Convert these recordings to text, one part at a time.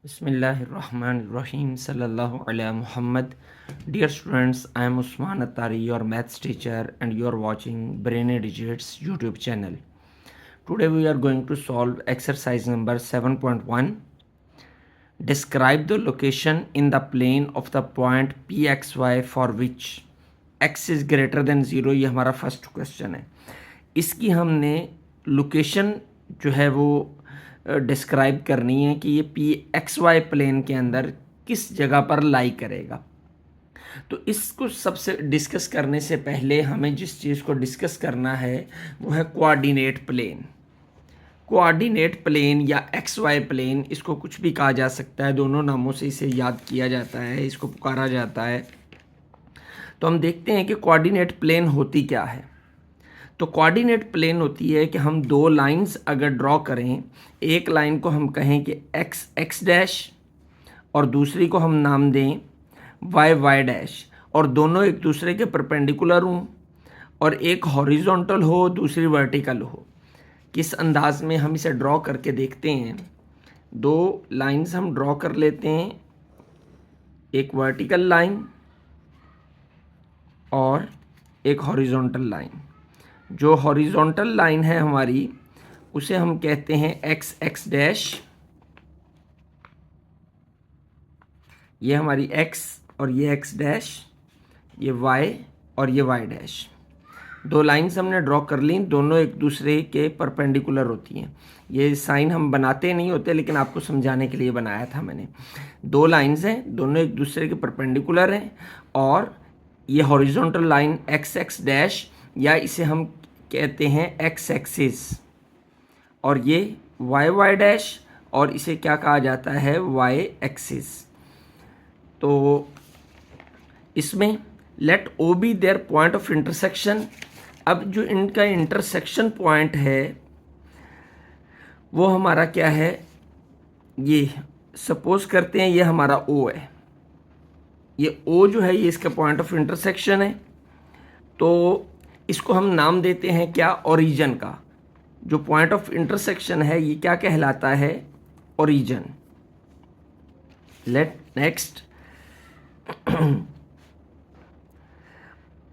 Bismillahirrahmanirrahim. Sallallahu ala Muhammad. Dear students, I am Usman Attari, your maths teacher, and you are watching Brainy Digits YouTube channel. Today we are going to solve exercise number 7.1. Describe the location in the plane of the point pxy for which x is greater than 0. ये हमारा first question है. इसकी हमने location जो है वो describe करनी है कि ये पी एक्स वाई प्लेन के अंदर किस जगह पर लाई करेगा. तो इसको सबसे डिस्कस करने से पहले हमें जिस चीज़ को डिस्कस करना है वो है कोऑर्डिनेट प्लेन. कोऑर्डिनेट प्लेन या एक्स वाई प्लेन, इसको कुछ भी कहा जा सकता है, दोनों नामों से इसे याद किया जाता है, इसको पुकारा जाता है. तो हम देखते हैं कि कोऑर्डिनेट प्लेन होती क्या है. तो कोऑर्डिनेट प्लेन होती है कि हम दो लाइंस अगर ड्रॉ करें, एक लाइन को हम कहें कि एक्स एक्स डैश और दूसरी को हम नाम दें वाई वाई डैश, और दोनों एक दूसरे के परपेंडिकुलर हों और एक हॉरिजॉन्टल हो दूसरी वर्टिकल हो. किस अंदाज में हम इसे ड्रॉ करके देखते हैं. दो लाइंस हम ड्रॉ कर लेते हैं, एक वर्टिकल लाइन और एक हॉरिजॉन्टल लाइन. जो हॉरिजॉन्टल लाइन है हमारी उसे हम कहते हैं एक्स एक्स डैश, ये हमारी एक्स और ये एक्स डैश, ये वाई और ये वाई डैश. दो लाइंस हमने ड्रॉ कर ली, दोनों एक दूसरे के परपेंडिकुलर होती हैं. ये साइन हम बनाते नहीं होते, लेकिन आपको समझाने के लिए बनाया था मैंने. दो लाइंस हैं, दोनों एक दूसरे के परपेंडिकुलर हैं, और ये horizontal line x x dash, या इसे हम कहते हैं एक्स एक्सिस, और ये वाई वाई डैश, और इसे क्या कहा जाता है, वाई एक्सिस. तो इसमें let O be their point of intersection. अब जो इनका इंटरसेक्शन पॉइंट है वो हमारा क्या है, ये सपोज करते हैं ये हमारा ओ है. ये ओ जो है ये इसका पॉइंट ऑफ इंटरसेक्शन है. तो इसको हम नाम देते हैं क्या, ओरिजिन का. जो पॉइंट ऑफ इंटरसेक्शन है ये क्या कहलाता है, origin. Let next.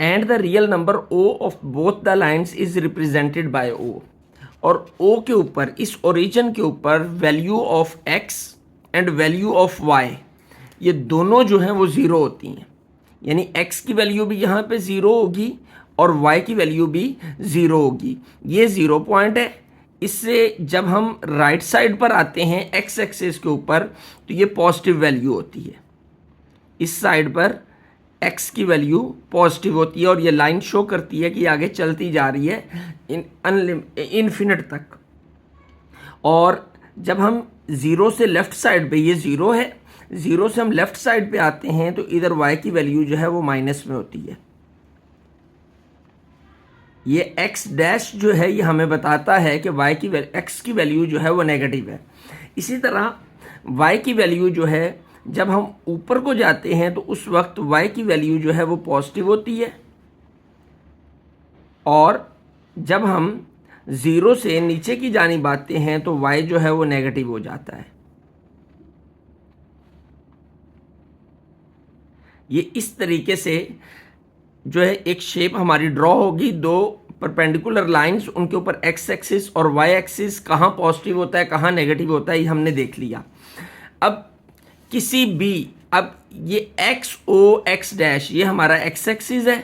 And the real number O of both the lines is represented by O. और ओ के ऊपर, इस ओरिजिन के ऊपर value of X and value of Y, ये दोनों जो हैं वो ज़ीरो होती हैं. यानी एक्स की वैल्यू भी यहाँ पे ज़ीरो होगी और y की वैल्यू भी ज़ीरो होगी. ये ज़ीरो पॉइंट है. इससे जब हम राइट साइड पर आते हैं एक्स एक्सिस के ऊपर तो ये पॉजिटिव वैल्यू होती है. इस साइड पर x की वैल्यू पॉजिटिव होती है, और ये लाइन शो करती है कि आगे चलती जा रही है इनफिनिट तक. और जब हम ज़ीरो से लेफ़्ट साइड पे, ये ज़ीरो है, ज़ीरो से हम लेफ़्ट साइड पे आते हैं तो इधर y की वैल्यू जो है वो माइनस में होती है. ये x डैश जो है ये हमें बताता है कि x की वैल्यू जो है वो नेगेटिव है. इसी तरह y की वैल्यू जो है जब हम ऊपर को जाते हैं तो उस वक्त y की वैल्यू जो है वो पॉजिटिव होती है, और जब हम ज़ीरो से नीचे की जानिब आते हैं तो y जो है वो नेगेटिव हो जाता है. ये इस तरीके से जो है एक शेप हमारी ड्रॉ होगी. दो परपेंडिकुलर लाइंस, उनके ऊपर एक्स एक्सिस और वाई एक्सिस कहाँ पॉजिटिव होता है कहाँ नेगेटिव होता है ये हमने देख लिया. अब किसी भी, अब ये एक्स ओ एक्स डैश ये हमारा एक्स एक्सिस है,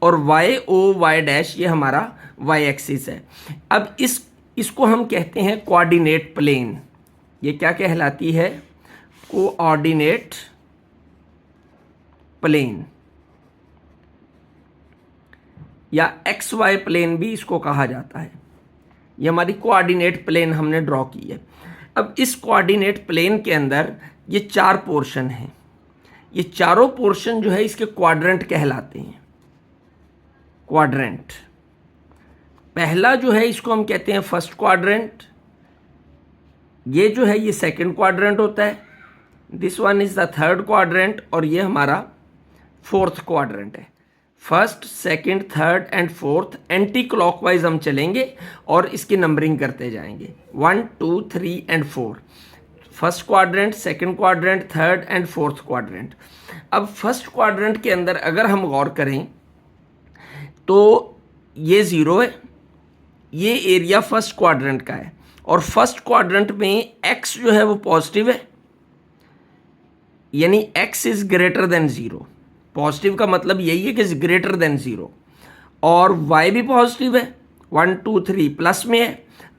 और वाई ओ वाई डैश ये हमारा वाई एक्सिस है. अब इसको हम कहते हैं कोऑर्डिनेट प्लेन. ये क्या कहलाती है, कोऑर्डिनेट प्लेन, या एक्स वाई प्लेन भी इसको कहा जाता है. ये हमारी कोऑर्डिनेट प्लेन हमने ड्रॉ की है. अब इस कोऑर्डिनेट प्लेन के अंदर ये चार पोर्शन हैं. ये चारों पोर्शन जो है इसके क्वाड्रेंट कहलाते हैं. क्वाड्रेंट, पहला जो है इसको हम कहते हैं फर्स्ट क्वाड्रेंट. ये जो है ये सेकंड क्वाड्रेंट होता है. This one is the third quadrant, और ये हमारा फोर्थ क्वाड्रेंट है. First, second, third and fourth anti clockwise हम चलेंगे और इसकी नंबरिंग करते जाएंगे. 1 2 3 and 4. First quadrant, second quadrant, third and fourth quadrant. अब फर्स्ट क्वाड्रेंट के अंदर अगर हम गौर करें तो ये 0 है, ये एरिया फर्स्ट क्वाड्रेंट का है, और फर्स्ट क्वाड्रेंट में एक्स जो है वो पॉजिटिव है, यानी X is greater than 0। Positive का मतलब यही है कि ग्रेटर देन 0, और वाई भी पॉजिटिव है, 1 2 3 प्लस में है,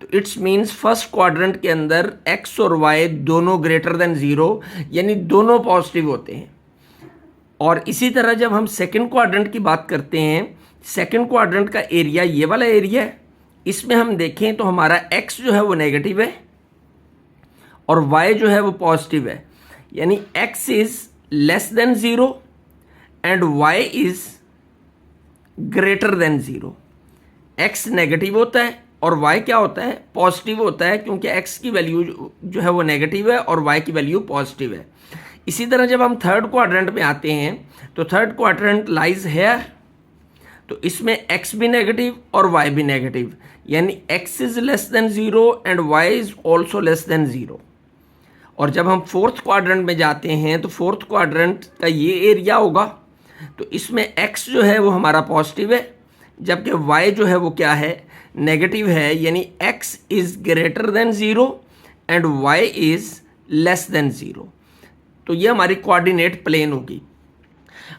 तो इट्स मीन्स फर्स्ट क्वाड्रेंट के अंदर एक्स और वाई दोनों ग्रेटर देन 0, यानी दोनों पॉजिटिव होते हैं। और इसी तरह जब हम सेकंड क्वाड्रेंट की बात करते हैं, सेकंड क्वाड्रेंट का एरिया ये वाला एरिया है, इसमें हम देखें तो हमारा एक्स जो है वो नेगेटिव है और वाई जो है वो पॉजिटिव है, यानी X is less than 0 and Y is greater than 0। X negative होता है और वाई क्या होता है, पॉजिटिव होता है, क्योंकि एक्स की वैल्यू जो है वो नेगेटिव है और वाई की वैल्यू पॉजिटिव है। इसी तरह जब हम थर्ड क्वाड्रेंट में आते हैं तो थर्ड क्वाड्रेंट लाइज हेयर, तो इसमें एक्स भी नेगेटिव और वाई भी नेगेटिव, यानी X is less than 0 and Y is also less than 0। और जब हम फोर्थ क्वाड्रेंट में जाते हैं तो फोर्थ क्वाड्रेंट का ये एरिया होगा, तो इसमें एक्स जो है वो हमारा पॉजिटिव है, जबकि वाई जो है वो क्या है, नेगेटिव है, यानी X is greater than 0 and Y is less than 0। तो ये हमारी कोऑर्डिनेट प्लेन होगी।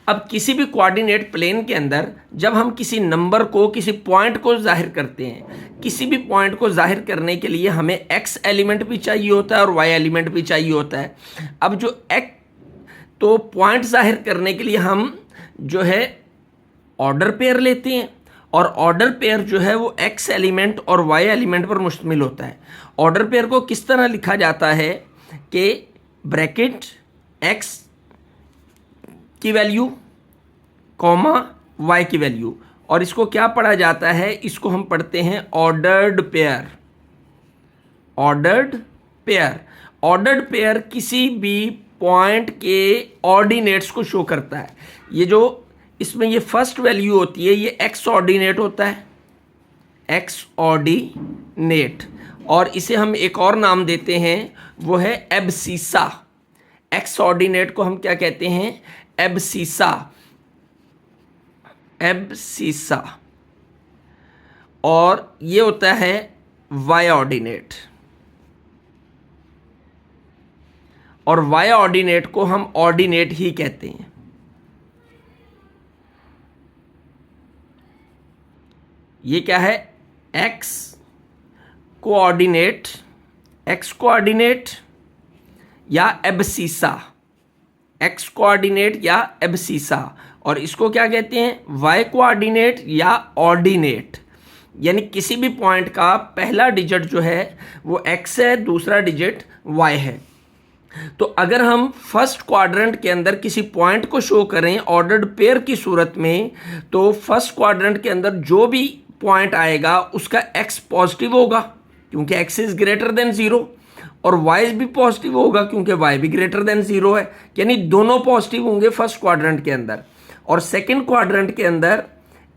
अब किसी भी कोऑर्डिनेट प्लेन के अंदर जब हम किसी नंबर को, किसी पॉइंट को जाहिर करते हैं, किसी भी पॉइंट को जाहिर करने के लिए हमें एक्स एलिमेंट भी चाहिए होता है और वाई एलिमेंट भी चाहिए होता है। अब जो तो पॉइंट जाहिर करने के लिए हम जो है ऑर्डर पेयर लेते हैं, और ऑर्डर पेयर जो है वो एक्स एलिमेंट और वाई एलिमेंट पर मुश्तमिल होता है। ऑर्डर पेयर को किस तरह लिखा जाता है कि ब्रैकेट एक्स की वैल्यू कॉमा वाई की वैल्यू, और इसको क्या पढ़ा जाता है, इसको हम पढ़ते हैं ordered pair. Ordered pair, ordered pair किसी भी पॉइंट के ऑर्डिनेट्स को शो करता है। ये जो इसमें ये फर्स्ट वैल्यू होती है ये एक्स ऑर्डिनेट होता है, एक्स ऑर्डिनेट, और इसे हम एक और नाम देते हैं, वो है एब्सिसा। एक्स ऑर्डिनेट को हम क्या कहते हैं, एब्सिसा, एब्सिसा। और ये होता है वाई ऑर्डिनेट, और वाई ऑर्डिनेट को हम ऑर्डिनेट ही कहते हैं। ये क्या है, एक्स कोऑर्डिनेट, एक्स कोऑर्डिनेट या एब्सिसा, एक्स कोऑर्डिनेट या एब्सिसा, और इसको क्या कहते हैं, वाई कोऑर्डिनेट या ऑर्डिनेट, यानी किसी भी पॉइंट का पहला डिजिट जो है वो एक्स है, दूसरा डिजिट वाई है। तो अगर हम फर्स्ट क्वाड्रेंट के अंदर किसी पॉइंट को शो करें ऑर्डर्ड पेयर की सूरत में, तो फर्स्ट क्वाड्रेंट के अंदर जो भी पॉइंट आएगा उसका एक्स पॉजिटिव होगा क्योंकि एक्स इज ग्रेटर देन 0, और वाई भी पॉजिटिव होगा क्योंकि वाई भी ग्रेटर देन 0 है, यानी दोनों पॉजिटिव होंगे फर्स्ट क्वाड्रेंट के अंदर। और सेकंड क्वाड्रेंट के अंदर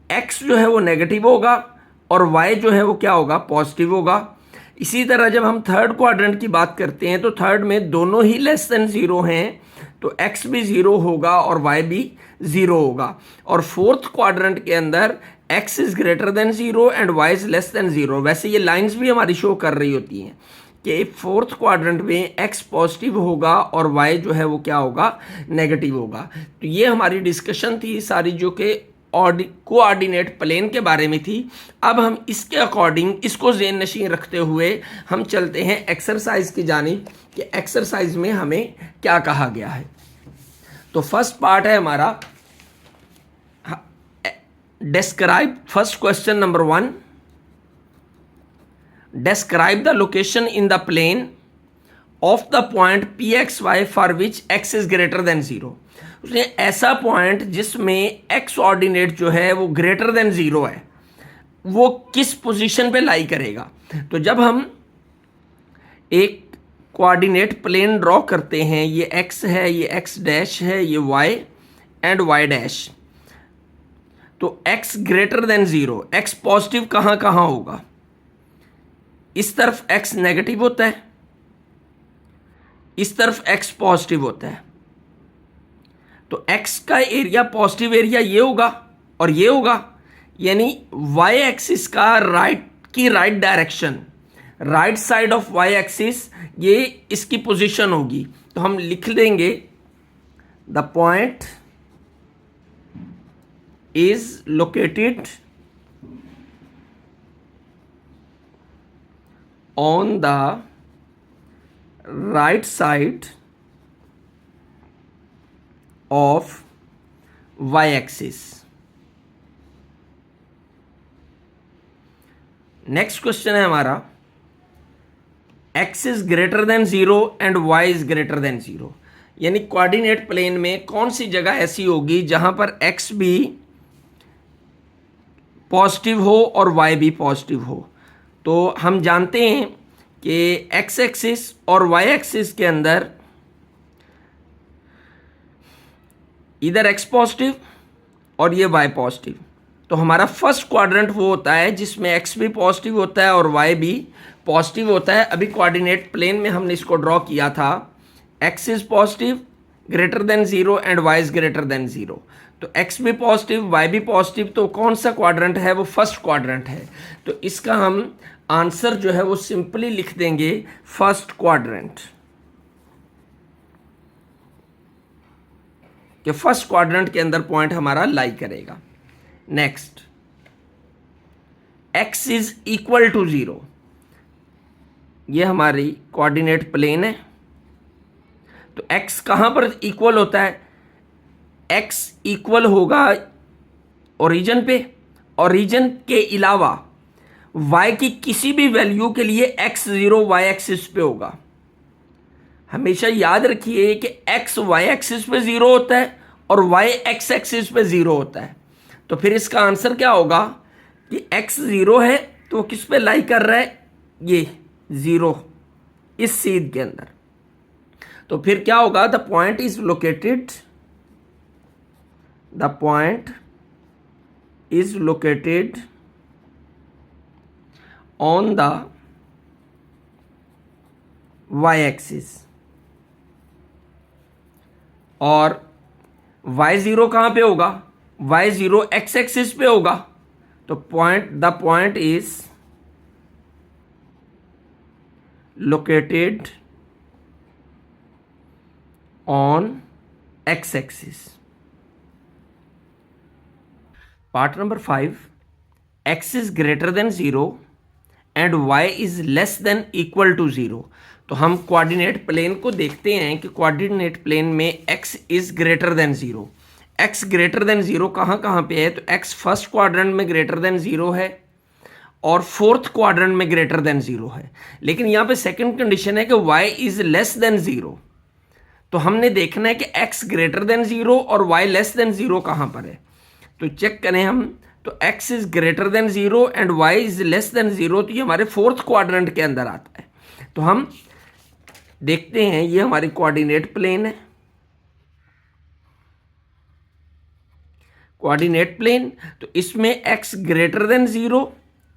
एक्स जो है वो नेगेटिव होगा और वाई जो है वो क्या होगा, पॉजिटिव होगा। इसी तरह जब हम थर्ड क्वाड्रेंट की बात करते हैं तो थर्ड में दोनों ही लेस देन 0 हैं, तो एक्स भी 0 होगा और वाई भी 0 होगा। और फोर्थ क्वाड्रेंट के अंदर X is greater than 0 and Y is less than 0। वैसे ये लाइंस भी हमारी शो कर रही होती हैं कि फोर्थ क्वाड्रेंट में एक्स पॉजिटिव होगा और वाई जो है वो क्या होगा, नेगेटिव होगा। तो ये हमारी डिस्कशन थी सारी जो कि कोऑर्डिनेट प्लेन के बारे में थी। अब हम इसके अकॉर्डिंग इसको ज़हन नशीं रखते हुए हम चलते हैं एक्सरसाइज की जानिब कि एक्सरसाइज में हमें क्या कहा गया है। तो फर्स्ट पार्ट है हमारा describe, first question number 1, describe the location in the plane of the point pxy for which x is greater than 0। उसने ऐसा पॉइंट जिसमें x ऑर्डिनेट जो है वो ग्रेटर देन 0 है, वो किस पोजीशन पे लाई करेगा। तो जब हम एक कोऑर्डिनेट प्लेन ड्रॉ करते हैं, ये x है, ये x डैश है, ये y एंड y डैश, तो x greater than 0, x positive कहाँ कहाँ होगा, इस तरफ x नेगेटिव होता है, इस तरफ x पॉजिटिव होता है, तो x का एरिया, पॉजिटिव एरिया ये होगा और ये होगा, यानी y एक्सिस का right direction, right side of y axis, ये इसकी पोजीशन होगी। तो हम लिख लेंगे the point is located on the right side of y axis. Next question है हमारा, x is greater than 0 and y is greater than 0, यानी कोऑर्डिनेट प्लेन में कौन सी जगह ऐसी होगी जहां पर x भी पॉजिटिव हो और y भी पॉजिटिव हो। तो हम जानते हैं कि x एक्सिस और y एक्सिस के अंदर इधर x पॉजिटिव और ये y पॉजिटिव, तो हमारा फर्स्ट क्वाड्रेंट वो होता है जिसमें x भी पॉजिटिव होता है और y भी पॉजिटिव होता है। अभी कोऑर्डिनेट प्लेन में हमने इसको ड्रॉ किया था, x is positive greater than 0 and y is greater than 0, तो x भी पॉजिटिव y भी पॉजिटिव, तो कौन सा क्वाड्रेंट है, वो फर्स्ट क्वाड्रेंट है। तो इसका हम आंसर जो है वो सिंपली लिख देंगे फर्स्ट क्वाड्रेंट, कि फर्स्ट क्वाड्रेंट के अंदर पॉइंट हमारा लाई करेगा। Next, x is equal to 0, ये हमारी कोऑर्डिनेट प्लेन है, तो x कहां पर इक्वल होता है, x इक्वल होगा ओरिजिन पे, ओरिजिन के अलावा y की किसी भी वैल्यू के लिए x 0 y एक्सिस पे होगा। हमेशा याद रखिए कि x y एक्सिस पे 0 होता है और y x एक्सिस पे 0 होता है, तो फिर इसका आंसर क्या होगा कि x 0 है तो किस पे लाई कर रहा है, ये 0 इस सीध के अंदर, तो फिर क्या होगा, the point is located, the point is located on the y axis, और y0 कहां पे होगा, y0 x एक्सिस पे होगा, तो the point is located on x axis. Part number 5, x is greater than 0 and y is less than equal to 0। तो हम coordinate plane को देखते हैं कि कोऑर्डिनेट प्लेन में x is greater than 0, x greater than 0 कहाँ पे है, तो x फर्स्ट क्वाड्रेंट में ग्रेटर देन 0 है और फोर्थ क्वाड्रेंट में ग्रेटर देन 0 है, लेकिन यहाँ पे सेकंड कंडीशन है कि y इज लेस देन 0, तो हमने देखना है कि x ग्रेटर देन 0 और y लेस देन 0 कहाँ पर है। तो चेक करें हम, तो x is greater than 0 and y is less than 0, तो ये हमारे फोर्थ क्वाड्रेंट के अंदर आता है। तो हम देखते हैं, ये हमारी कोऑर्डिनेट प्लेन है, कोऑर्डिनेट प्लेन, तो इसमें x greater than 0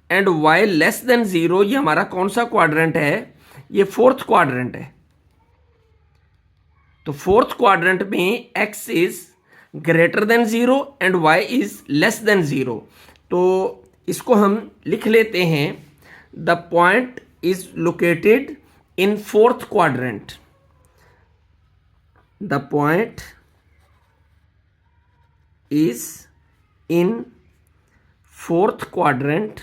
and y less than 0, ये हमारा कौन सा क्वाड्रेंट है, ये फोर्थ क्वाड्रेंट है। तो फोर्थ क्वाड्रेंट में x is greater than 0 and y is less than 0, तो इसको हम लिख लेते हैं, the point is located in fourth quadrant, the point is in fourth quadrant।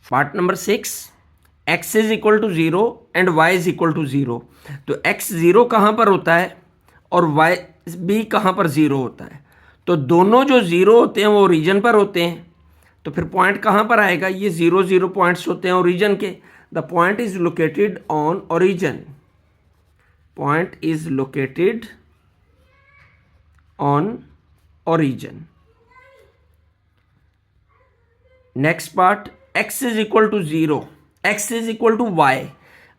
Part number 6, x is equal to 0 and y is equal to 0। तो x 0 कहाँ पर होता है और y भी कहाँ पर 0 होता है, तो दोनों जो 0 होते हैं वो ओरिजिन पर होते हैं, तो फिर पॉइंट कहाँ पर आएगा, ये 0 0 पॉइंट्स होते हैं ओरिजिन के। The point is located on origin, point is located on origin। next part, x is equal to 0, x is equal to y।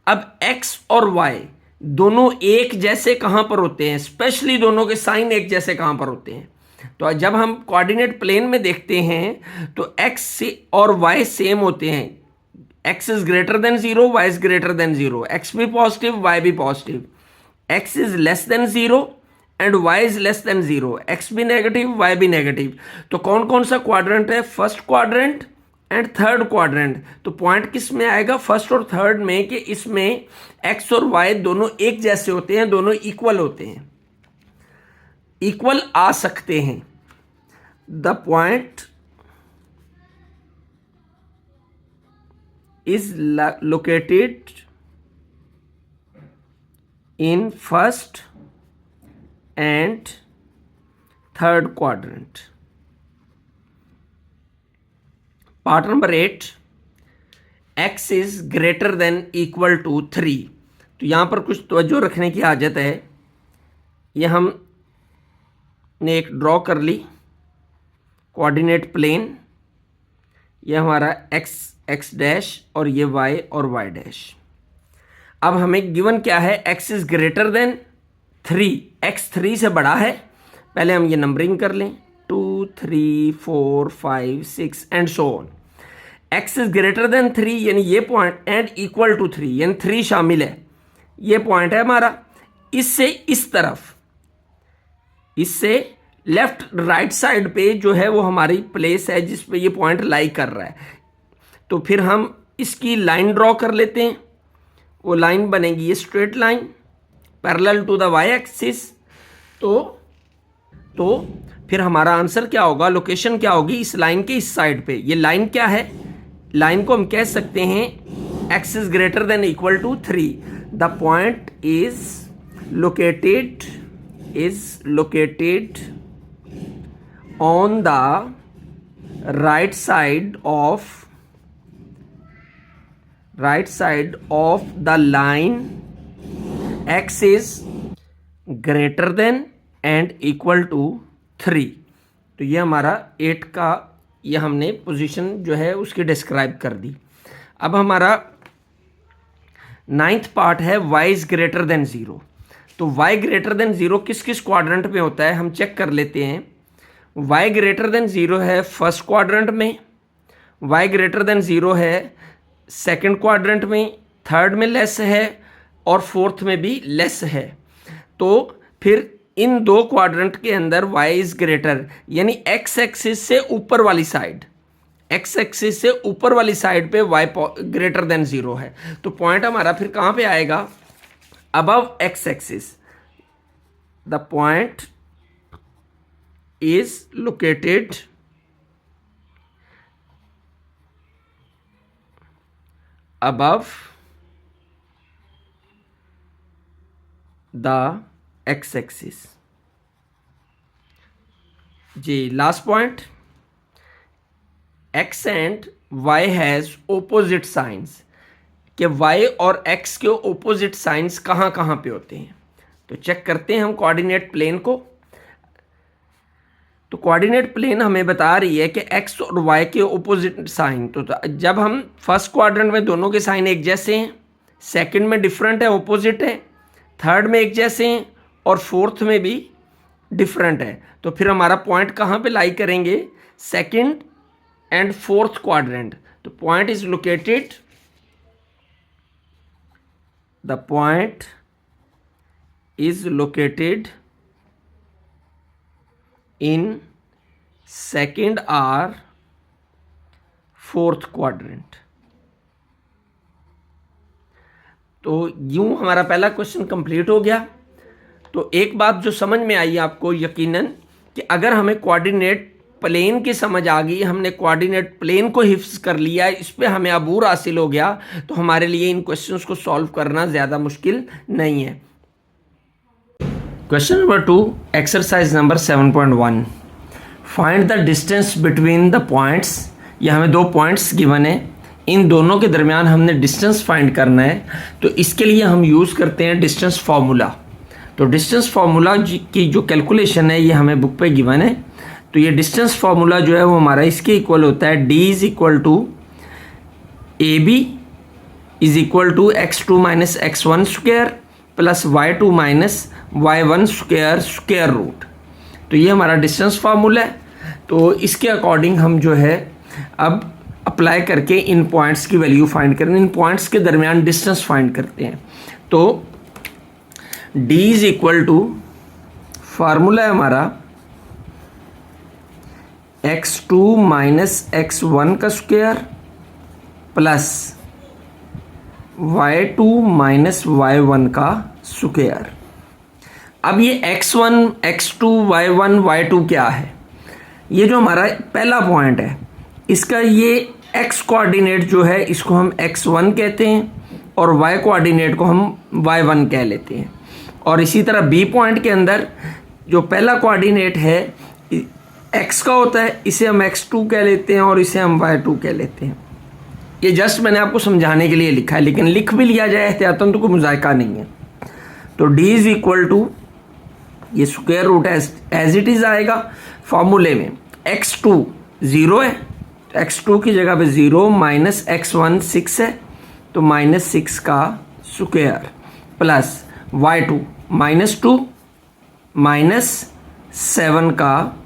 अब x और y दोनों एक जैसे कहां पर होते हैं, स्पेशली दोनों के साइन एक जैसे कहां पर होते हैं, तो जब हम कोऑर्डिनेट प्लेन में देखते हैं तो x और y सेम होते हैं, x is greater than 0, y is greater than 0, x भी पॉजिटिव, y भी positive, x is less than 0 and y is less than 0, x भी नेगेटिव, y भी नेगेटिव। तो कौन कौन सा क्वाड्रेंट है? First quadrant and third quadrant. तो पॉइंट किस में आएगा? फर्स्ट और थर्ड में, कि इसमें x और y दोनों एक जैसे होते हैं, दोनों इक्वल होते हैं, इक्वल आ सकते हैं। The point is located in first and third quadrant. Part number 8, x is greater than equal to 3। तो यहां पर कुछ तवज्जो रखने की हाजत है। ये हमने एक ड्रॉ कर ली कोऑर्डिनेट प्लेन, ये हमारा x डैश और ये y और y डैश। अब हमें गिवन क्या है? x is greater then 3, x 3 से बड़ा है। पहले हम ये नंबरिंग कर लें, 2 3 4 5 6 and so on. x is greater then 3 यानी ये पॉइंट एंड इक्वल टू 3 यानी 3 शामिल है। ये पॉइंट है हमारा, इससे इस तरफ, इससे लेफ्ट राइट साइड पे जो है वो हमारी प्लेस है जिस पे ये पॉइंट लाई कर रहा है। तो फिर हम इसकी लाइन ड्रॉ कर लेते हैं। वो लाइन बनेगी ये straight line parallel to the y axis. तो फिर हमारा आंसर क्या होगा? लोकेशन क्या होगी? इस लाइन के इस साइड पे। ये लाइन क्या है? लाइन को हम कह सकते हैं x is greater than equal to 3। The point is located on the right side of the line x is greater than and equal to 3। तो ये हमारा 8 का ये हमने पोजीशन जो है उसकी डिस्क्राइब कर दी। अब हमारा 9th पार्ट है y इज ग्रेटर देन 0। तो y ग्रेटर देन 0 किस किस क्वाड्रेंट में होता है हम चेक कर लेते हैं। y ग्रेटर देन 0 है फर्स्ट क्वाड्रेंट में, y ग्रेटर देन 0 है सेकंड क्वाड्रेंट में, थर्ड में लेस है और फोर्थ में भी लेस है। तो फिर इन दो क्वाड्रेंट के अंदर y इज ग्रेटर यानी x एक्सिस से ऊपर वाली साइड, x एक्सिस से ऊपर वाली साइड पे y ग्रेटर देन 0 है। तो पॉइंट हमारा फिर कहां पे आएगा? Above x axis. The point is located above the x axis। जी last point, x and y has opposite signs. कि y और x के ओपोजिट साइंस कहाँ कहाँ पे होते हैं। तो चेक करते हैं हम कोऑर्डिनेट प्लेन को। तो कोऑर्डिनेट प्लेन हमें बता रही है कि x और y के ओपोजिट साइन। तो जब हम फर्स्ट क्वाड्रेंट में दोनों के साइन एक जैसे हैं, सेकंड में डिफरेंट है, ओपोजिट है, थर्ड में एक जैसे हैं और फोर्थ में भी डिफरेंट है, तो फिर हमारा पॉइंट कहाँ पे लाई करेंगे? Second and fourth quadrant. तो point is located, the point is located in second or fourth quadrant। तो यूं हमारा पहला क्वेश्चन कंप्लीट हो गया। तो एक बात जो समझ में आई आपको यकीनन कि अगर हमें कोऑर्डिनेट प्लेन की समझ आ गई, हमने कोऑर्डिनेट प्लेन को हिफ्ज कर लिया, इस पे हमें अबूर हासिल हो गया, तो हमारे लिए इन क्वेश्चंस को सॉल्व करना ज़्यादा मुश्किल नहीं है। Question number 2, exercise number 7.1, find the distance between the points. ये हमें दो पॉइंट्स गिवन है, इन दोनों के दरमियान हमने डिस्टेंस फाइंड करना है। तो इसके लिए हम यूज़ करते हैं डिस्टेंस फार्मूला। तो डिस्टेंस फार्मूला की जो कैलकुलेशन है ये हमें बुक पे गिवन है। तो ये डिस्टेंस फार्मूला जो है वो हमारा इसके इक्वल होता है, d is equal to AB is equal to x2 minus x1 square plus y2 minus y1 square square root. तो ये हमारा डिस्टेंस फार्मूला है। तो इसके अकॉर्डिंग हम जो है अब अप्लाई करके इन पॉइंट्स की वैल्यू फाइंड करें, इन पॉइंट्स के दरमियान डिस्टेंस फाइंड करते हैं। तो d is equal to, formula है हमारा x2 माइनस x1 का square plus y2 minus y1 का स्क्वायर। अब ये x1, x2, y1, y2 क्या है? ये जो हमारा पहला पॉइंट है, इसका ये x कोऑर्डिनेट जो है इसको हम x1 कहते हैं और y कोऑर्डिनेट को हम y1 कह लेते हैं। और इसी तरह b पॉइंट के अंदर जो पहला कोऑर्डिनेट है x का होता है, इसे हम x2 कह लेते हैं और इसे हम y2 कह लेते हैं। ये जस्ट मैंने आपको समझाने के लिए लिखा है, लेकिन लिख भी लिया जाए एहतियातन तो कोई मुज़ायका नहीं है। तो d इज इक्वल टू, ये square root as it is आएगा फॉर्मूले में। x2 0 है तो x2 की जगह पे 0 माइनस x1 6 है तो माइनस 6 का square plus y2 minus 2 minus 7 का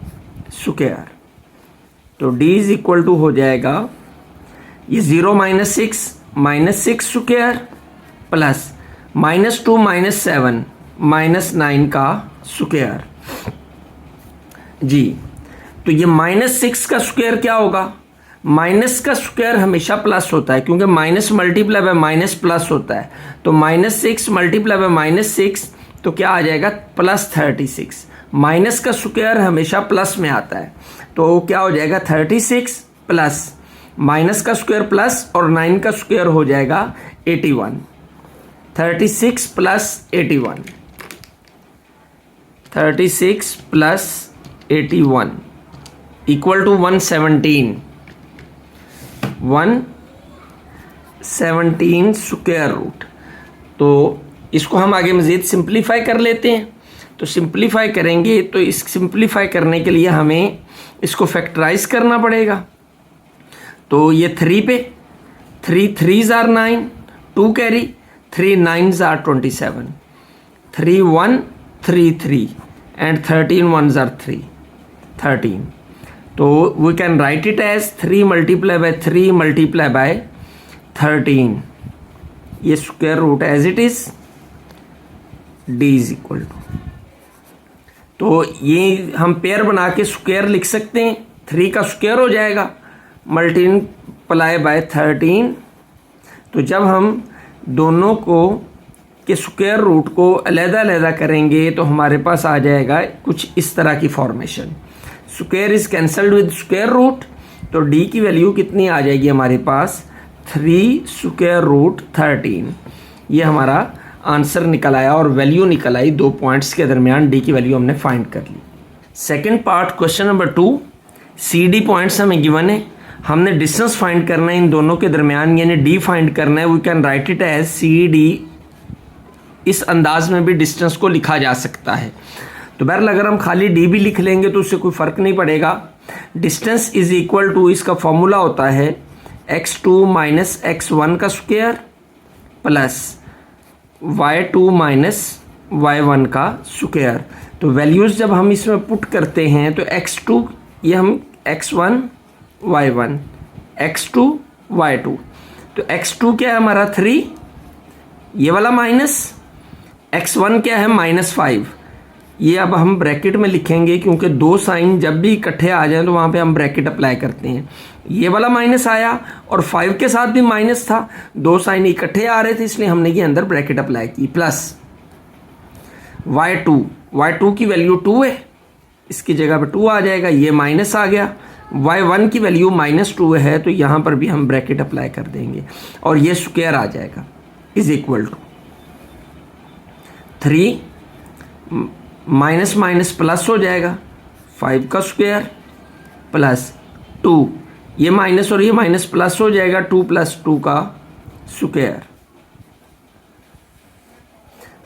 स्क्वायर। तो d इज इक्वल टू हो जाएगा ये 0 minus 6 square plus minus 2 minus 7 minus 9 का स्क्वायर जी। तो ये माइनस 6 का स्क्वायर क्या होगा? माइनस का स्क्वायर हमेशा प्लस होता है, क्योंकि minus multiply by minus plus होता है। तो माइनस 6 मल्टीप्लाई बाय माइनस 6 तो क्या आ जाएगा? प्लस 36। माइनस का स्क्वायर हमेशा प्लस में आता है, तो क्या हो जाएगा? 36 प्लस माइनस का स्क्वायर प्लस और 9 का स्क्वायर हो जाएगा 81। 36 plus 81, 36 plus 81 equal to 117। 117 square root. तो इसको हम आगे मज़ीद सिंप्लीफाई कर लेते हैं। तो सिंप्लीफाई करेंगे तो इस सिंप्लीफाई करने के लिए हमें इसको फैक्टराइज करना पड़ेगा। तो ये 3 पे 3 3s are 9, 2 carry, 3 9s are 27, 3 1 3 3 and 13 1s are 3 13। तो we can write it as 3 multiplied by 3 multiplied by 13। ये square root as it is d is equal to, तो ये हम पेयर बना के स्क्वायर लिख सकते हैं। 3 का स्क्वायर हो जाएगा मल्टीप्लाई बाय 13। तो जब हम दोनों को के स्क्वायर रूट को अलग-अलग करेंगे तो हमारे पास आ जाएगा कुछ इस तरह की formation. Square is cancelled with square root, तो d की वैल्यू कितनी आ जाएगी हमारे पास? 3 स्क्वायर रूट 13। ये हमारा आंसर निकल आया और वैल्यू निकल आई। 2 पॉइंट्स के दरमियान d की वैल्यू हमने फाइंड कर ली। Second part question number 2, CD points हमें गिवन है, हमने डिस्टेंस फाइंड करना है इन दोनों के दरमियान, यानी d फाइंड करना है। We can write it as CD। इस अंदाज में भी डिस्टेंस को लिखा जा सकता है। तो बहरहाल अगर हम खाली d भी लिख लेंगे तो उससे कोई फ़र्क नहीं पड़ेगा। डिस्टेंस इज इक्वल टू, इसका फॉर्मूला होता है x2 माइनस x1 का square plus y2 minus y1 का स्क्वायर। तो वैल्यूज़ जब हम इसमें पुट करते हैं तो x2 ये हम x1 y1, x2 y2। तो x2 क्या है हमारा 3, ये वाला माइनस, x1 क्या है -5। ये अब हम ब्रैकेट में लिखेंगे क्योंकि 2 साइन जब भी इकट्ठे आ जाएं तो वहाँ पे हम ब्रैकेट अप्लाई करते हैं। ये वाला माइनस आया और 5 के साथ भी माइनस था, 2 साइन इकट्ठे आ रहे थे इसलिए हमने ये अंदर ब्रैकेट अप्लाई की, प्लस y2 की वैल्यू 2 है, इसकी जगह पे 2 आ जाएगा, ये माइनस आ गया। y1 की वैल्यू -2 है तो यहाँ पर भी हम ब्रैकेट अप्लाई कर देंगे और ये स्क्वायर आ जाएगा is equal to 3 minus minus plus हो जाएगा, 5 का स्क्वायर प्लस 2, ये माइनस और ये माइनस प्लस हो जाएगा, 2 + 2 का स्क्वायर,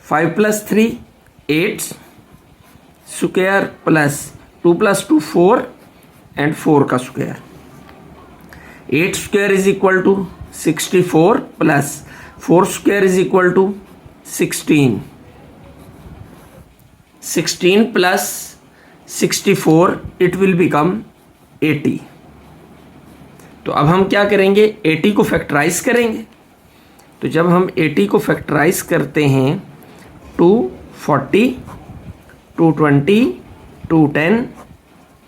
5 + 3 8 स्क्वायर प्लस 2 + 2 4 एंड 4 का square. 8 square is equal to 64 plus 4 square is equal to 16। 16 + 64 it will become 80। तो अब हम क्या करेंगे, 80 को फैक्टराइज करेंगे। तो जब हम 80 को फैक्टराइज करते हैं 240, 220, 210,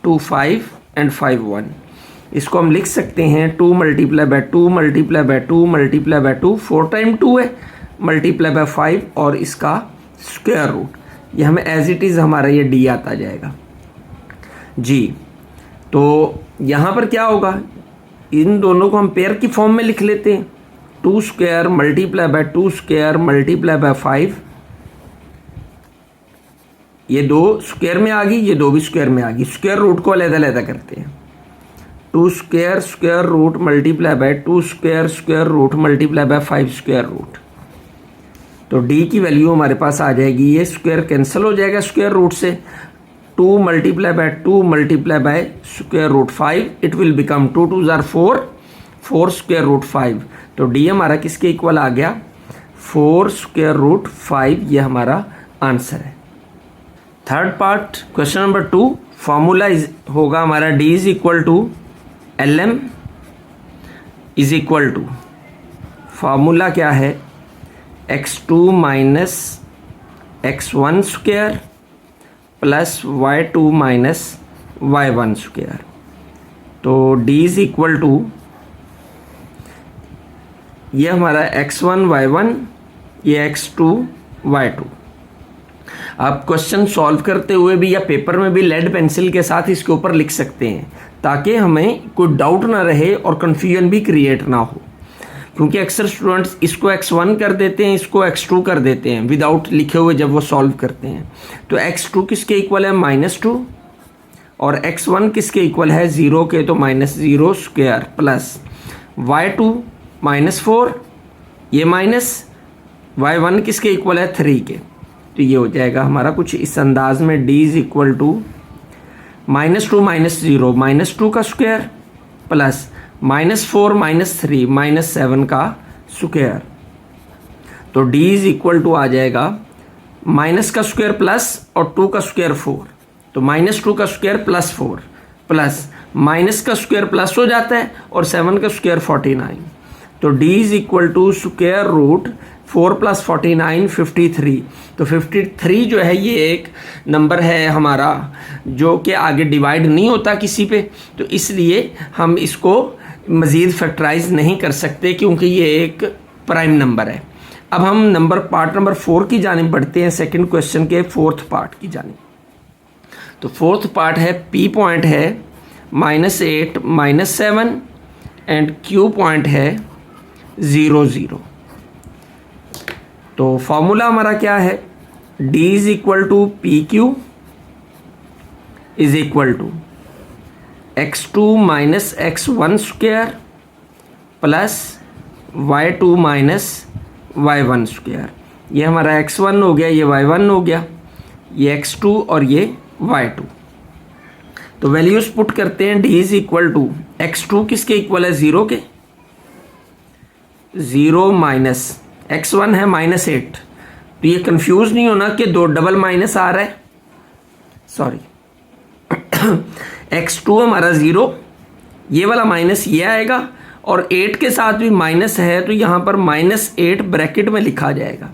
25 एंड 51, इसको हम लिख सकते हैं 2 multiply by 2 multiply by 2 multiply by 2, 4 time 2 है, मल्टीप्लाई बाय 5 और इसका स्क्वायर रूट। ये हमें एज इट इज़ हमारा ये डी आता जाएगा जी। तो यहाँ पर क्या होगा, इन दोनों को हम पेयर की फॉर्म में लिख लेते हैं, 2 square multiply by 2 square multiply by 5, ये 2 स्क्वायर में आ गई, ये 2 भी स्क्वायर में आ गई। स्क्वायर रूट को अलग-अलग करते हैं, 2 square square root multiply by 2 square square root multiply by 5 square root. तो डी की वैल्यू हमारे पास आ जाएगी, ये स्क्वायर कैंसिल हो जाएगा स्क्वायर रूट से, 2 multiply by 2 multiply by square root 5, it will become 2 2 जार 4, 4 स्क्वायर रूट 5। तो डी हमारा किसके इक्वल आ गया, 4 स्क्वायर रूट 5, ये हमारा आंसर है। Third part question number 2, formula होगा हमारा D is equal to L M is equal to, formula क्या है, x2 minus x1 square plus y2 minus y1 square. तो d इज इक्वल टू, ये हमारा x1 y1, ये x2 y2। आप question solve करते हुए भी या पेपर में भी लेड पेंसिल के साथ इसके ऊपर लिख सकते हैं, ताकि हमें कोई डाउट ना रहे और कन्फ्यूजन भी क्रिएट ना हो। क्योंकि अक्सर स्टूडेंट्स इसको x1 कर देते हैं, इसको x2 कर देते हैं विदाउट लिखे हुए जब वो सॉल्व करते हैं। तो x2 किसके इक्वल है, -2, और x1 किसके इक्वल है, 0 के, तो -0 स्क्वायर प्लस y2 -4, ये माइनस y1 किसके इक्वल है, 3 के। तो ये हो जाएगा हमारा कुछ इस अंदाज में, d इज इक्वल टू -2 -0 -2 का स्क्वायर प्लस -4 -3 -7 का स्क्वायर। तो d इज इक्वल टू आ जाएगा माइनस का स्क्वायर प्लस और 2 का स्क्वायर 4, तो -2 का स्क्वायर प्लस 4 प्लस माइनस का स्क्वायर प्लस हो जाता है और 7 का स्क्वायर 49। तो d is equal to square root 4 + 49 53। तो 53 जो है ये एक नंबर है हमारा जो कि आगे डिवाइड नहीं होता किसी पे, तो इसलिए हम इसको मज़ीद फैक्टराइज नहीं कर सकते क्योंकि ये एक प्राइम नंबर है। अब हम पार्ट नंबर 4 की जानिब बढ़ते हैं, सेकंड क्वेश्चन के 4th पार्ट की जानिब। तो 4th पार्ट है, P पॉइंट है -8 -7 एंड Q पॉइंट है 0 0। तो फॉर्मूला हमारा क्या है, d is equal to PQ is equal to x2 minus x1 square plus y2 minus y1 square. ये हमारा x1 हो गया, ये y1 हो गया, ये x2 और ये y2। तो वैल्यूज पुट करते हैं, d is equal to x2 किसके इक्वल है, 0 के, 0 माइनस x1 है -8। तो ये कंफ्यूज नहीं होना कि 2 डबल माइनस आ रहा है, सॉरी x2 हमारा 0, ये वाला माइनस ये आएगा और 8 के साथ भी माइनस है, तो यहाँ पर -8 ब्रैकेट में लिखा जाएगा।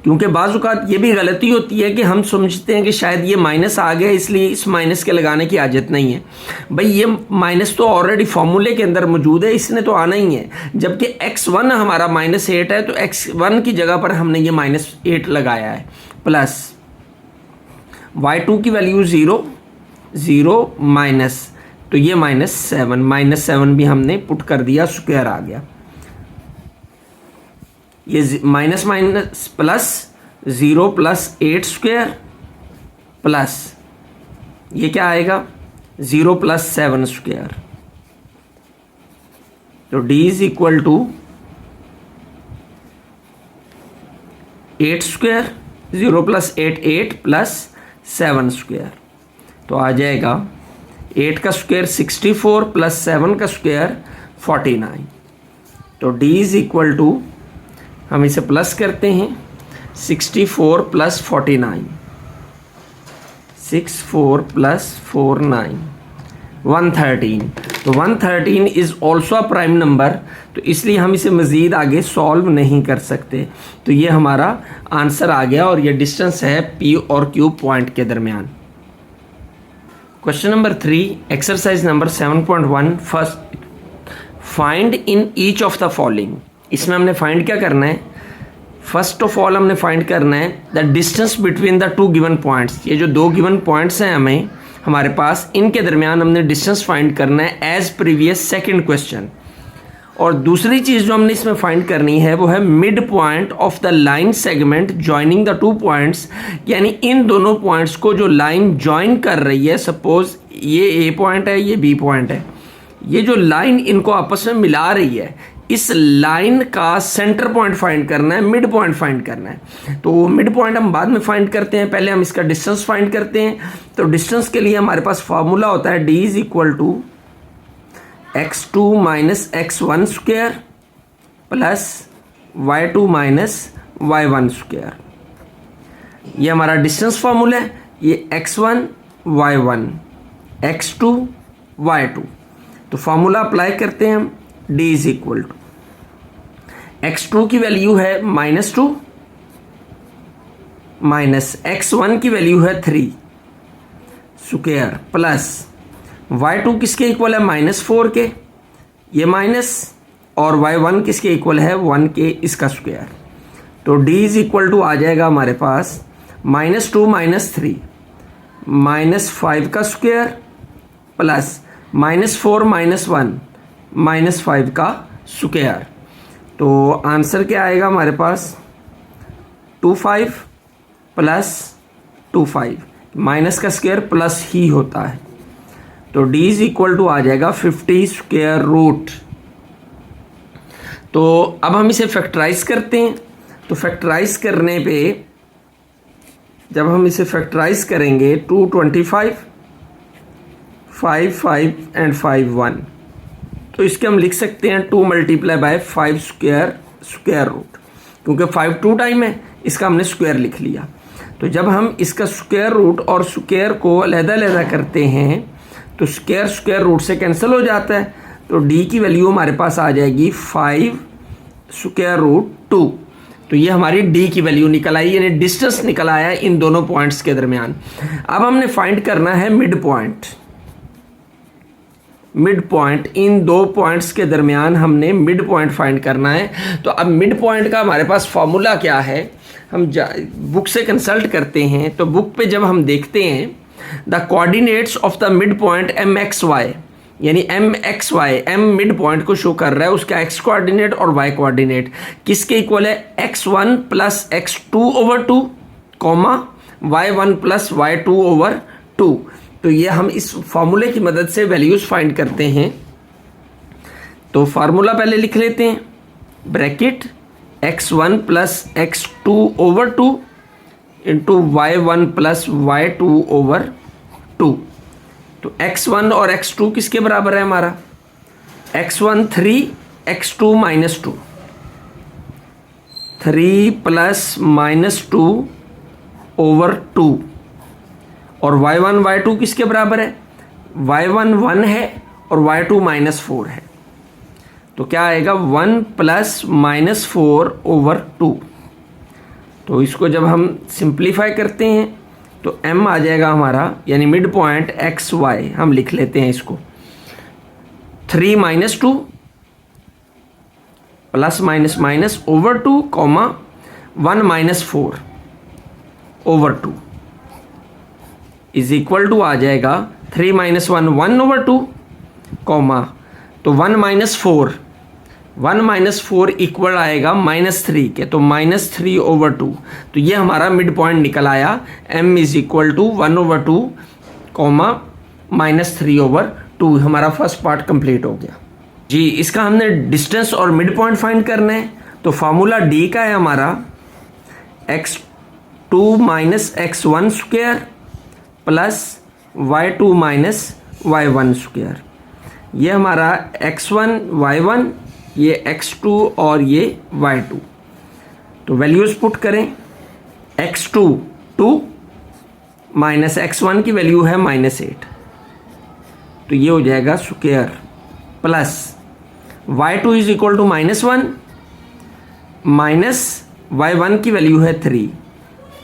क्योंकि बाज़ औक़ात ये भी गलती होती है कि हम समझते हैं कि शायद ये माइनस आ गया इसलिए इस माइनस के लगाने की आदत नहीं है। भाई ये माइनस तो ऑलरेडी फॉर्मूले के अंदर मौजूद है, इसने तो आना ही है। जबकि x1 हमारा -8 है, तो x1 की जगह पर हमने ये -8 लगाया है, प्लस y2 की वैल्यू 0 0 माइनस, तो ये -7 भी हमने पुट कर दिया, स्क्वायर आ गया। ये minus minus plus 0 + 8 square plus ये क्या आएगा, 0 + 7 स्क्वायर। तो d is equal to 8 square, 0 + 8 8 plus 7 square. तो आ जाएगा 8 का स्क्वायर 64 प्लस 7 का स्क्वायर 49। तो d इज इक्वल टू, हम इसे प्लस करते हैं, 64 + 49, 64 + 49 113। तो 113 is also a prime number, तो इसलिए हम इसे मज़ीद आगे सॉल्व नहीं कर सकते। तो ये हमारा आंसर आ गया और ये डिस्टेंस है P और Q पॉइंट के दरमियान। Question number 3, exercise number 7.1, first find in each of the following. इसमें हमने फाइंड क्या करना है? फर्स्ट ऑफ ऑल हमने फाइंड करना है the distance between the two given points. ये जो दो गिवन पॉइंट्स हैं हमारे पास, इनके दरमियान हमने डिस्टेंस फाइंड करना है एज प्रीवियस सेकंड क्वेश्चन। और दूसरी चीज़ जो हमने इसमें फाइंड करनी है वो है mid point of the line segment joining the two points, यानी इन दोनों पॉइंट्स को जो लाइन जॉइन कर रही है, सपोज ये ए पॉइंट है, ये बी पॉइंट है, ये जो लाइन इनको आपस में मिला रही है, इस लाइन का सेंटर पॉइंट फाइंड करना है, मिड पॉइंट फाइंड करना है। तो मिड पॉइंट हम बाद में फाइंड करते हैं, पहले हम इसका डिस्टेंस फाइंड करते हैं। तो डिस्टेंस के लिए हमारे पास फार्मूला होता है d is equal to x2 minus x1 square plus y2 minus y1 square. ये हमारा डिस्टेंस फार्मूला है। ये x1 y1 x2 y2। तो फार्मूला अप्लाई करते हैं हम, d is equal to x2 की वैल्यू है -2 माइनस x1 की वैल्यू है 3 स्क्वायर प्लस y2 किसके इक्वल है -4 के, ये माइनस, और y1 किसके इक्वल है 1 के, इसका स्क्वायर। तो d इज इक्वल टू आ जाएगा हमारे पास -2 माइनस 3 -5 का स्क्वायर प्लस -4 माइनस 1 -5 का स्क्वायर। तो आंसर क्या आएगा हमारे पास 25 प्लस 25, माइनस का स्क्वायर प्लस ही होता है। तो d इज इक्वल टू आ जाएगा 50 स्क्वायर रूट। तो अब हम इसे फैक्टराइज करते हैं। तो फैक्टराइज करने पे जब हम इसे फैक्टराइज करेंगे 225 5 5 एंड 5 1, तो इसके हम लिख सकते हैं 2 मल्टीप्लाई बाय 5 स्क्वायर रूट, क्योंकि 5 2 टाइम है, इसका हमने स्क्वायर लिख लिया। तो जब हम इसका स्क्वायर रूट और स्क्वायर को अलग-अलग करते हैं तो स्क्वायर रूट से कैंसिल हो जाता है। तो d की वैल्यू हमारे पास आ जाएगी 5 स्क्वायर रूट 2। तो ये हमारी d की वैल्यू निकल आई, यानी डिस्टेंस निकल आया इन दोनों पॉइंट्स के दरमियान। अब हमने फाइंड करना है मिड पॉइंट। मिड पॉइंट, इन दो पॉइंट्स के दरमियान हमने मिड पॉइंट फाइंड करना है। तो अब मिड पॉइंट का हमारे पास फॉर्मूला क्या है, हम बुक से कंसल्ट करते हैं। तो बुक पे जब हम देखते हैं the coordinates of the mid point mxy, यानी mxy, m मिड पॉइंट को शो कर रहा है, उसका x कोऑर्डिनेट और y कोऑर्डिनेट किसके इक्वल है, x1 plus x2 over 2 comma y1 plus y2 over 2। तो ये हम इस फार्मूले की मदद से वैल्यूज फाइंड करते हैं। तो फार्मूला पहले लिख लेते हैं, bracket x1 plus x2 over 2 into y1 plus y2 over 2। तो x1 और x2 किसके बराबर है हमारा, x1 3 x2 -2, 3 प्लस -2 ओवर 2। और y1 y2 किसके बराबर है, y1 1 है और y2 -4 है। तो क्या आएगा 1 प्लस -4 ओवर 2। तो इसको जब हम सिंप्लीफाई करते हैं तो m आ जाएगा हमारा, यानी मिड पॉइंट xy हम लिख लेते हैं इसको 3 -2 plus minus minus over 2 comma 1 -4 over 2 is equal to आ जाएगा 3 - 1 1 ओवर 2 कॉमा, तो 1 - 4 इक्वल आएगा -3 के, तो -3 ओवर 2। तो ये हमारा मिड पॉइंट निकल आया, m is equal to 1 over 2 comma -3 over 2। हमारा फर्स्ट पार्ट कंप्लीट हो गया जी। इसका हमने डिस्टेंस और मिड पॉइंट फाइंड करना है। तो फार्मूला d का है हमारा x2 minus x1 square plus y2 minus y1 square. ये हमारा x1 y1, ये x2 और ये y2। तो वैल्यूज पुट करें, x2 2 माइनस x1 की वैल्यू है -8, तो ये हो जाएगा square plus y2 is equal to -1 minus y1 की वैल्यू है 3,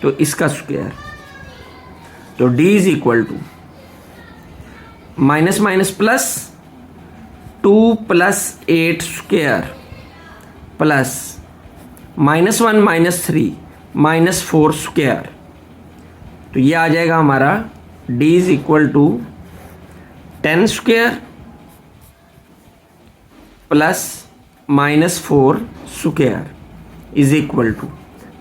तो इसका स्क्वायर। तो d is equal to minus minus plus 2 + 8 square plus -1 - 3 -4 square. तो ये आ जाएगा हमारा d is equal to 10 square plus -4 square is equal to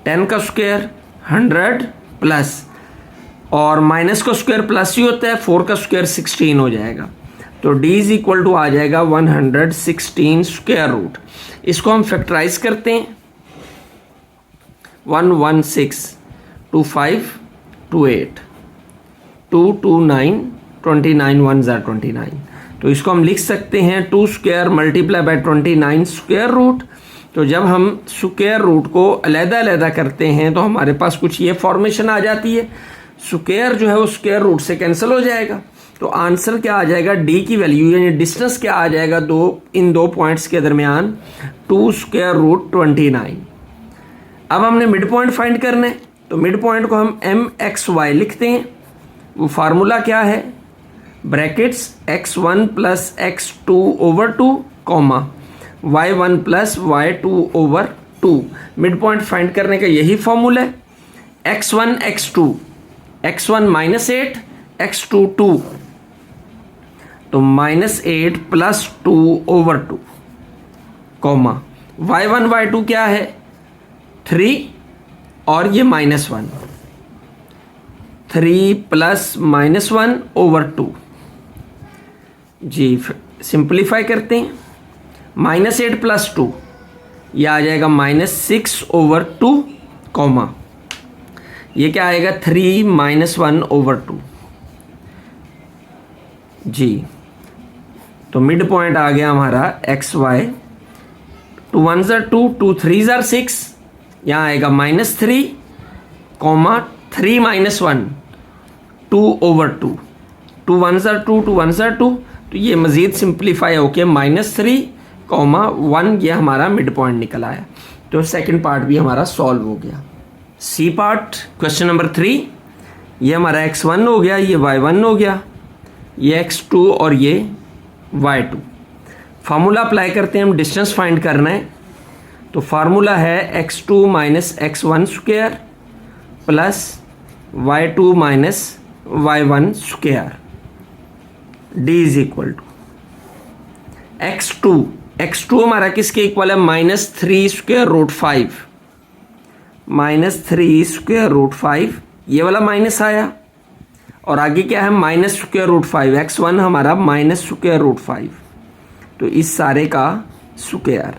10 का स्क्वायर 100 प्लस और माइनस का स्क्वायर प्लस ही होता है, 4 का स्क्वायर 16 हो जाएगा। तो d इज इक्वल टू आ जाएगा 116 स्क्वायर रूट। इसको हम फैक्टराइज करते हैं। 116 25 28 2 2 9 29 1 ज़ा 29। तो इसको हम लिख सकते हैं 2 square multiply by 29 square root. तो जब हम स्क्वायर रूट को अलग-अलग करते हैं तो हमारे पास कुछ ये फॉर्मेशन आ जाती है। स्क्वायर जो है वो स्क्वायर रूट से कैंसिल हो जाएगा। तो आंसर क्या आ जाएगा, डी की वैल्यू यानी डिस्टेंस क्या आ जाएगा, इन दो पॉइंट्स के दरमियान 2 स्क्वायर रूट 29। अब हमने मिड पॉइंट फाइंड करना है, तो मिड पॉइंट को हम MXY लिखते हैं। वो फार्मूला क्या है, brackets x1 + x2 / 2 comma y1 + y2 / 2। Mid point find करने का यही फॉर्मूला है। x1 x2 x1 -8 x2 2, तो -8 + 2 / 2 कॉमा y1 y2 क्या है 3 और ये -1, 3 + -1 / 2। जी सिंप्लीफाई करते हैं। -8 + 2 ये आ जाएगा -6 / 2 कॉमा ये क्या आएगा 3 - 1 / 2। जी तो मिड पॉइंट आ गया हमारा XY। 2 1 ज़ा 2 2 3 ज़ा 6, यहाँ आएगा -3 कॉमा 3 - 1 2 / 2। 2 1 ज़ा 2 2 1 ज़ा 2, तो ये मज़ीद सिंप्लीफाई होके -3 कॉमा 1 ये हमारा मिड पॉइंट निकल आया। तो सेकंड पार्ट भी हमारा सॉल्व हो गया। सी पार्ट क्वेश्चन नंबर 3, ये हमारा x1 हो गया, ये y1 हो गया, ये x2 और ये y2। फार्मूला अप्लाई करते हैं हम, डिस्टेंस फाइंड करना है। तो फार्मूला है x2 - x1 square plus y2 - y1 square. d is equal to x2 हमारा किसके इक्वल है, -3 स्क्वायर रूट 5, -3 स्क्वायर रूट 5, ये वाला माइनस आया और आगे क्या है -स्क्वायर रूट 5। x1 हमारा -स्क्वायर रूट 5, तो इस सारे का स्क्वायर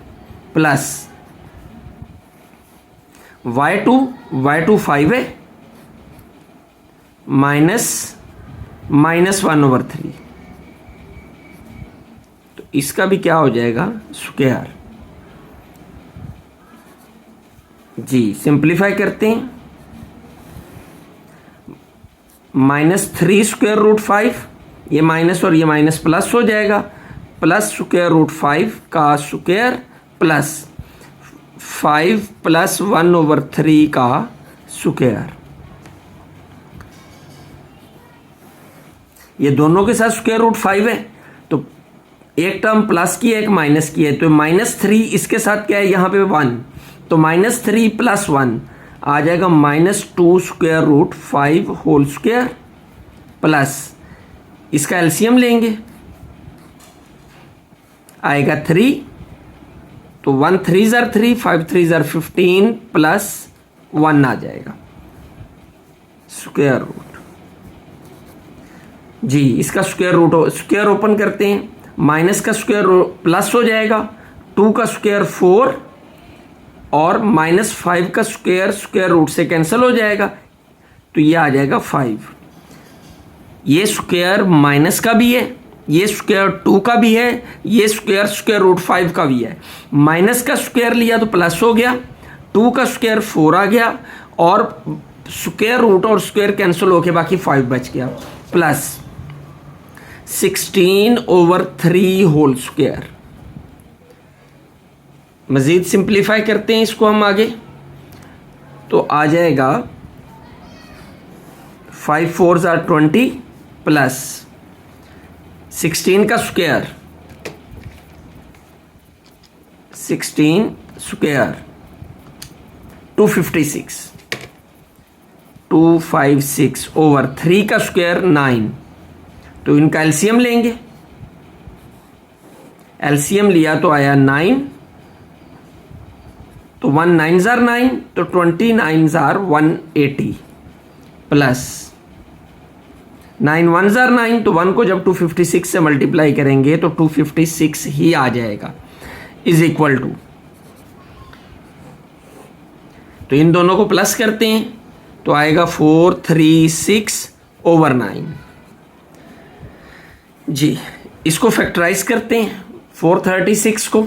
प्लस y2 5 है -1/3, तो इसका भी क्या हो जाएगा स्क्वायर। जी सिंप्लीफाई करते हैं। -3 स्क्वायर रूट 5, ये माइनस और ये माइनस प्लस हो जाएगा, प्लस स्क्वायर रूट 5 का स्क्वायर प्लस 5 + 1/3 का स्क्वायर। ये दोनों के साथ स्क्वायर रूट 5 है, तो एक टर्म प्लस की है एक माइनस की है, तो -3 इसके साथ क्या है यहाँ पे 1, तो -3 + 1 आ जाएगा -2 square root 5 whole square plus इसका एलसीएम लेंगे आएगा 3, तो 1 3 ज़ा 3 5 3 ज़ा 15 प्लस 1 आ जाएगा स्क्वायर रूट। जी इसका स्क्वायर ओपन करते हैं, माइनस का स्क्वायर प्लस हो जाएगा, 2 का स्क्वायर 4 और -5 का स्क्वायर रूट से कैंसिल हो जाएगा, तो ये आ जाएगा 5। ये स्क्वायर माइनस का भी है, ये स्क्वायर 2 का भी है, ये स्क्वायर रूट 5 का भी है। माइनस का स्क्वायर लिया तो प्लस हो गया, 2 का स्क्वायर 4 आ गया और स्क्वायर रूट और स्क्वायर कैंसिल होके बाकी 5 बच गया, प्लस 16/3 होल स्क्वायर। मज़ीद सिंप्लीफाई करते हैं इसको हम आगे, तो आ जाएगा 5 4s are 20 प्लस 16 का स्क्वायर, 16 स्क्वायर 256, 256 ओवर 3 का स्क्वायर 9। तो इनका एलसीएम लेंगे, एलसीएम लिया तो आया 9, तो 1 9s are 9, तो 29s are 180 plus 9 1s are 9, तो 1 को जब 256 से मल्टीप्लाई करेंगे तो 256 ही आ जाएगा, इज इक्वल टू, तो इन दोनों को प्लस करते हैं तो आएगा 436/9 जी। इसको फैक्टराइज करते हैं, 436 को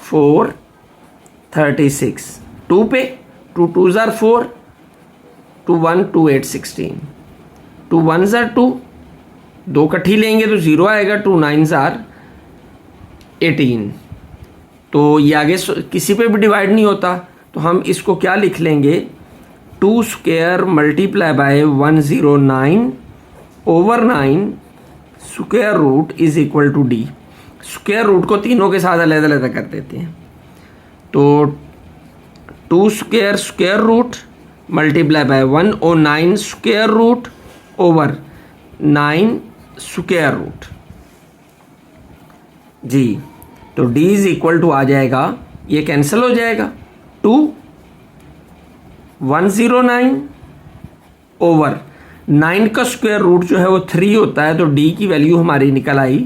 436 2 पे, 2 2s are 4, 2 1 2 8 16, 2 1s are 2, 2 इकट्ठी लेंगे तो 0 आएगा, 2 9s are 18। तो ये आगे किसी पे भी डिवाइड नहीं होता, तो हम इसको क्या लिख लेंगे, 2 square multiply by 109/9 square root is equal to D. Square root को तीनों के साथ अलग अलग कर देते हैं, तो 2 square square root multiply by 109 square root over 9 square root जी। तो d इज इक्वल टू आ जाएगा, ये कैंसिल हो जाएगा, 2 109 ओवर 9 का स्क्वायर रूट जो है वो 3 होता है, तो d की वैल्यू हमारी निकल आई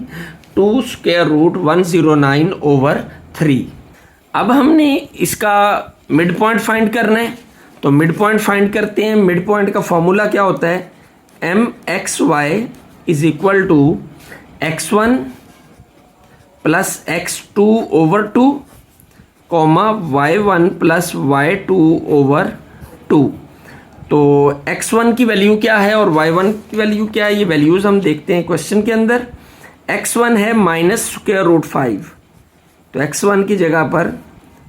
2 स्क्वायर रूट 109/3। अब हमने इसका मिड पॉइंट फाइंड करना है, तो मिड पॉइंट फाइंड करते हैं। मिड पॉइंट का फॉर्मूला क्या होता है, mxy is equal to x1 plus x2/2 comma y1 plus y2/2। तो x1 की वैल्यू क्या है और y1 की वैल्यू क्या है, ये वैल्यूज़ हम देखते हैं क्वेश्चन के अंदर। x1 है -√5, तो x1 की जगह पर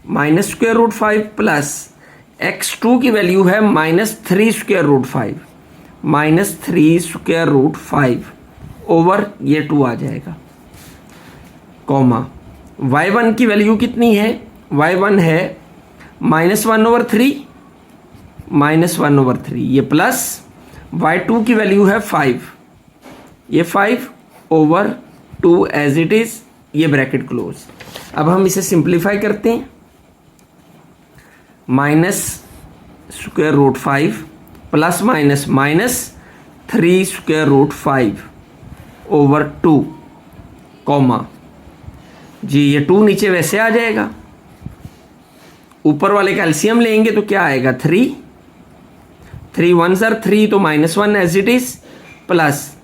-√5 प्लस x2 की वैल्यू है -3√5, -3√5 ओवर ये 2 आ जाएगा, कॉमा y1 की वैल्यू कितनी है, y1 है -1/3, -1/3 ये प्लस y2 की वैल्यू है 5, ये 5/2 एज इट इज, ये ब्रैकेट क्लोज। अब हम इसे सिंप्लीफाई करते हैं, -√5 प्लस माइनस -3√5/2 कॉमा जी, ये 2 नीचे वैसे आ जाएगा, ऊपर वाले का एलसीएम लेंगे तो क्या आएगा, 3 1s are 3, तो -1 as it is, plus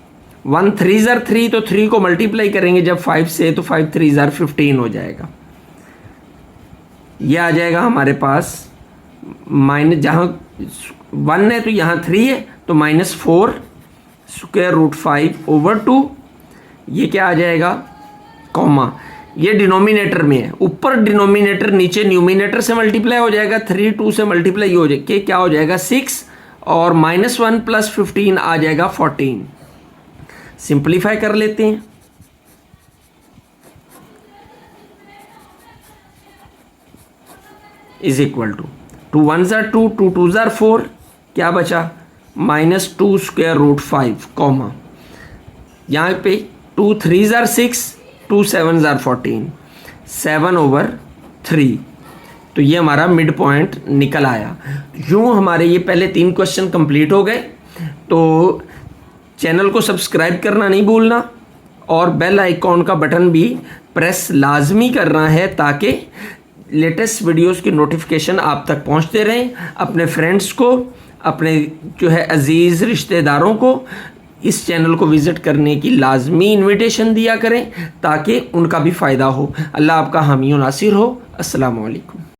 1 3s are 3, तो 3 को मल्टीप्लाई करेंगे जब 5 से, तो 5 3s are 15 हो जाएगा। ये आ जाएगा हमारे पास माइनस, जहाँ 1 है तो यहाँ 3 है, तो -4√5/2, ये क्या आ जाएगा, कॉमा ये डिनोमिनेटर में है, ऊपर डिनोमिनेटर नीचे न्यूमिनेटर से मल्टीप्लाई हो जाएगा, 3 2 से मल्टीप्लाई हो जाएगा, क्या हो जाएगा 6, और -1 प्लस 15 आ जाएगा 14। सिंप्लीफाई कर लेते हैं, is equal to 2 1s are 2, 2 2s are 4, क्या बचा -2 √5 कॉमा यहाँ पे 2 3s are 6, 2 7s are 14, 7/3। तो ये हमारा मिड पॉइंट निकल आया। यूँ हमारे ये पहले 3 क्वेश्चन कंप्लीट हो गए। तो चैनल को सब्सक्राइब करना नहीं भूलना और बेल आइकॉन का बटन भी प्रेस लाजमी करना है, ताकि लेटेस्ट वीडियोस की नोटिफिकेशन आप तक पहुंचते रहें। अपने फ्रेंड्स को, अपने जो है अजीज़ रिश्तेदारों को इस चैनल को विज़िट करने की लाजमी इन्विटेशन दिया करें, ताकि उनका भी फ़ायदा हो। अल्लाह आपका हामी व नासिर हो। अस्सलामु अलैकुम।